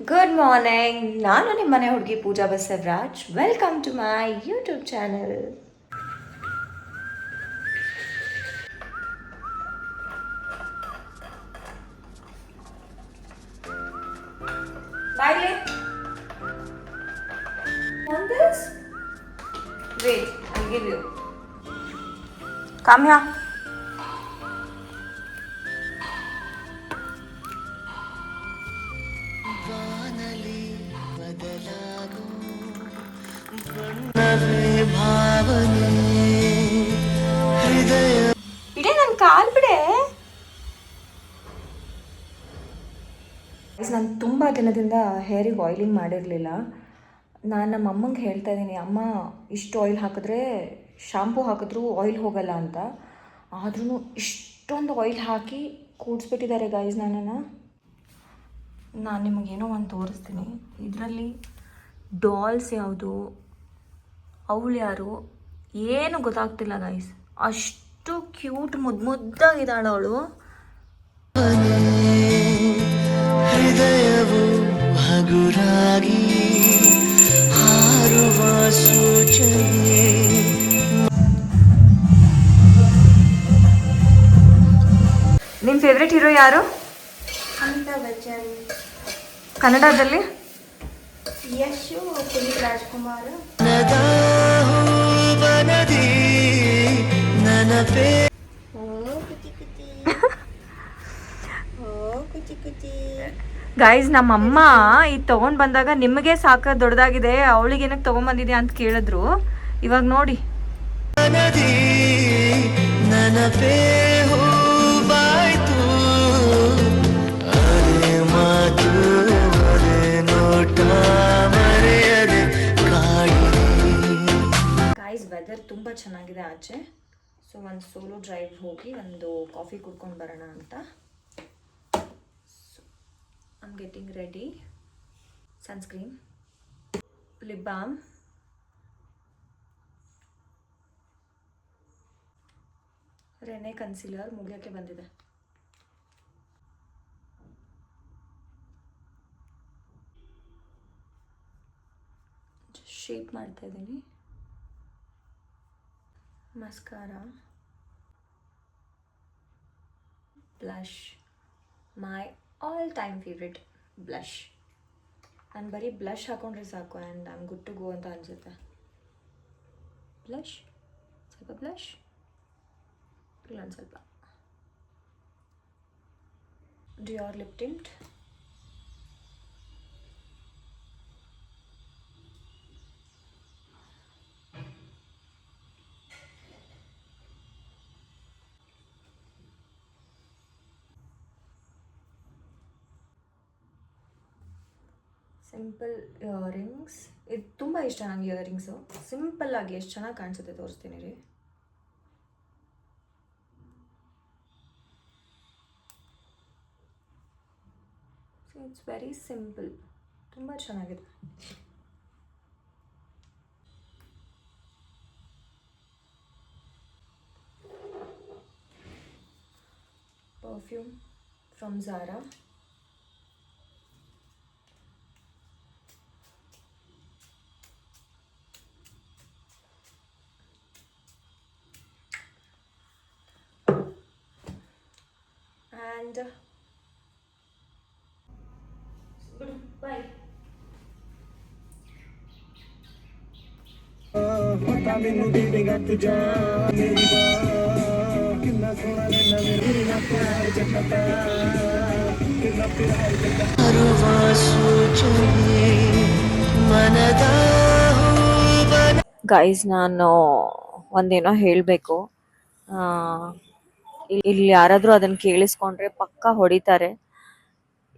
Good morning. ನಾನು ನಿಮ್ಮನೆ ಹುಡುಗಿ Pooja Basavaraj. Welcome to my YouTube channel. Baile. Want this? Wait, I'll give you. Come here. ಇಡೇ ನನ್ನ ಕಾಲ್ ಬಿಡೆ. ನಾನು ತುಂಬ ದಿನದಿಂದ ಹೇರಿಗೆ ಆಯಿಲಿಂಗ್ ಮಾಡಿರಲಿಲ್ಲ. ನಾನು ನಮ್ಮ ಅಮ್ಮಂಗೆ ಹೇಳ್ತಾ ಇದ್ದೀನಿ, ಅಮ್ಮ ಇಷ್ಟು ಆಯಿಲ್ ಹಾಕಿದ್ರೆ ಶಾಂಪೂ ಹಾಕಿದ್ರೂ ಆಯಿಲ್ ಹೋಗಲ್ಲ ಅಂತ. ಆದ್ರೂ ಇಷ್ಟೊಂದು ಆಯಿಲ್ ಹಾಕಿ ಕೂಡಿಸ್ಬಿಟ್ಟಿದ್ದಾರೆ ಗೈಸ್ ನನ್ನನ್ನು. ನಾನು ನಿಮಗೇನೋ ಒಂದು ತೋರಿಸ್ತೀನಿ. ಇದರಲ್ಲಿ ಡಾಲ್ಸ್ ಯಾವುದು, ಅವಳು ಯಾರು ಏನು ಗೊತ್ತಾಗ್ತಿಲ್ಲ ಗೈಸ್. ಅಷ್ಟು ಕ್ಯೂಟ್ ಮುದ್ದಾಗಿದ್ದಾಳು ಅವಳು. ಹೃದಯವು ಹಗುರಾಗಿ ಹಾರುವ ಸೂಚನೆ. ನಿಮ್ಮ ಫೇವ್ರೆಟ್ ಹೀರೋ ಯಾರು? ಅಮಿತಾಬ್ ಬಚ್ಚನ್. ಕನ್ನಡದಲ್ಲಿ ಯಶು, ಪುನೀತ್ ರಾಜ್ಕುಮಾರ್. ಗೈಸ್, ನಮ್ಮಮ್ಮ ಇದು ತೊಗೊಂಡು ಬಂದಾಗ ನಿಮಗೆ ಸಾಕ ದೊಡ್ಡದಾಗಿದೆ, ಅವಳಿಗೆ ಏನಕ್ಕೆ ತೊಗೊಂಬಂದಿದ್ಯಾ ಅಂತ ಕೇಳಿದ್ರು. ಇವಾಗ ನೋಡಿ. ಗೈಸ್, ವೆದರ್ ತುಂಬ ಚೆನ್ನಾಗಿದೆ ಆಚೆ. ಸೊ ಒಂದು ಸೋಲೋ ಡ್ರೈವ್ ಹೋಗಿ ಒಂದು ಕಾಫಿ ಕುಡ್ಕೊಂಡು ಬರೋಣ ಅಂತ. I'm getting ready. Sunscreen, lip balm, Rene concealer ಮುಗಿಯೋಕ್ಕೆ ಬಂದಿದೆ. ಶೇಪ್ ಮಾಡ್ತಾ ಇದ್ದೀನಿ. Mascara, blush, my all time favourite blush. ನಾನು ಬರೀ ಬ್ಲಷ್ ಹಾಕೊಂಡ್ರೆ ಸಾಕು and I am good to go ಅಂತ ಅನಿಸುತ್ತೆ. ಬ್ಲಷ್, ಸ್ವಲ್ಪ ಬ್ಲಷ್, ಇಲ್ಲೊಂದು ಸ್ವಲ್ಪ Dior lip tint. Simple earrings. ಇದು ತುಂಬ ಇಷ್ಟ ನನಗೆ ಇಯರಿಂಗ್ಸು. ಸಿಂಪಲ್ಲಾಗಿ ಎಷ್ಟು ಚೆನ್ನಾಗಿ ಕಾಣಿಸುತ್ತೆ ತೋರಿಸ್ತೀನಿ ರೀ. ಇಟ್ಸ್ ವೆರಿ ಸಿಂಪಲ್, ತುಂಬ ಚೆನ್ನಾಗಿದೆ. Perfume from Zara. And bye. Guys, ನಾನು ಒಂದೇನೋ ಹೇಳಬೇಕು. ಇಲ್ಲಿ ಯಾರಾದರೂ ಅದನ್ನು ಕೇಳಿಸ್ಕೊಂಡ್ರೆ ಪಕ್ಕ ಹೊಡಿತಾರೆ.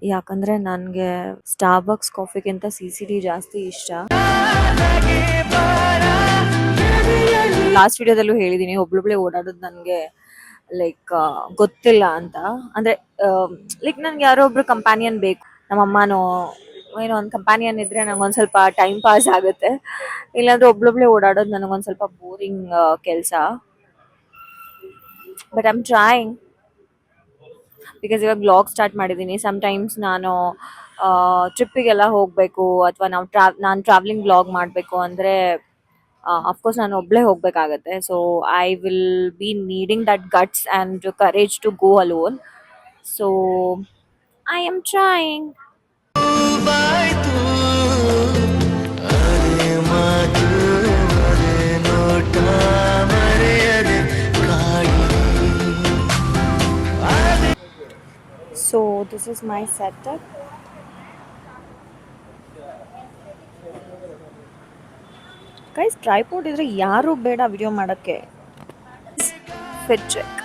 ಯಾಕಂದರೆ ನನಗೆ ಸ್ಟಾರ್ಬಕ್ಸ್ ಕಾಫಿಗಿಂತ CCD ಜಾಸ್ತಿ ಇಷ್ಟ. ಲಾಸ್ಟ್ ವಿಡಿಯೋದಲ್ಲೂ ಹೇಳಿದ್ದೀನಿ, ಒಬ್ಳೊಬ್ಳೆ ಓಡಾಡೋದು ನನಗೆ ಲೈಕ್ ಗೊತ್ತಿಲ್ಲ ಅಂತ. ಅಂದರೆ ಲೈಕ್ ನನಗೆ ಯಾರೋ ಒಬ್ರು ಕಂಪ್ಯಾನಿಯನ್ ಬೇಕು. ನಮ್ಮಮ್ಮನೋ ಏನೋ ಒಂದು ಕಂಪ್ಯಾನಿಯನ್ ಇದ್ದರೆ ನನಗೊಂದು ಸ್ವಲ್ಪ ಟೈಮ್ ಪಾಸ್ ಆಗುತ್ತೆ. ಇಲ್ಲಾಂದರೆ ಒಬ್ಳೊಬ್ಳೆ ಓಡಾಡೋದು ನನಗೊಂದು ಸ್ವಲ್ಪ ಬೋರಿಂಗ್ ಕೆಲಸ. But I am trying. Because ಇವಾಗ ಬ್ಲಾಗ್ ಸ್ಟಾರ್ಟ್ ಮಾಡಿದ್ದೀನಿ. ಸಮ್ಟೈಮ್ಸ್ ನಾನು ಟ್ರಿಪ್ಪಿಗೆಲ್ಲ ಹೋಗಬೇಕು ಅಥವಾ ನಾನು ಟ್ರಾವೆಲಿಂಗ್ ಬ್ಲಾಗ್ ಮಾಡಬೇಕು ಅಂದರೆ ಅಫ್ಕೋರ್ಸ್ ನಾನು ಒಬ್ಬಳೇ ಹೋಗಬೇಕಾಗತ್ತೆ. So I will be needing that guts and courage to go alone. So I am trying. ಬಾಯ್ತು ಅದೇ ಮಾತು ಅದೇ ನೋಟ ಮರೆಯದೆ ಕಾಡಿ. So this is my setup. Guys tripod ಇದ್ರೆ ಯಾರು ಬೇಡ ವಿಡಿಯೋ ಮಾಡೋಕ್ಕೆ. Fit check.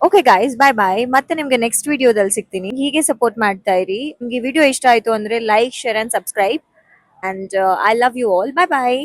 Okay guys, bye bye. ಮತ್ತೆ ನಿಮ್ಗೆ ನೆಕ್ಸ್ಟ್ ವಿಡಿಯೋದಲ್ಲಿ ಸಿಗ್ತೀನಿ. ಹೀಗೆ ಸಪೋರ್ಟ್ ಮಾಡ್ತಾ ಇರಿ. ನಿಮ್ಗೆ ವಿಡಿಯೋ ಇಷ್ಟ ಆಯ್ತು ಅಂದ್ರೆ like, share and subscribe. And I love you all. Bye bye.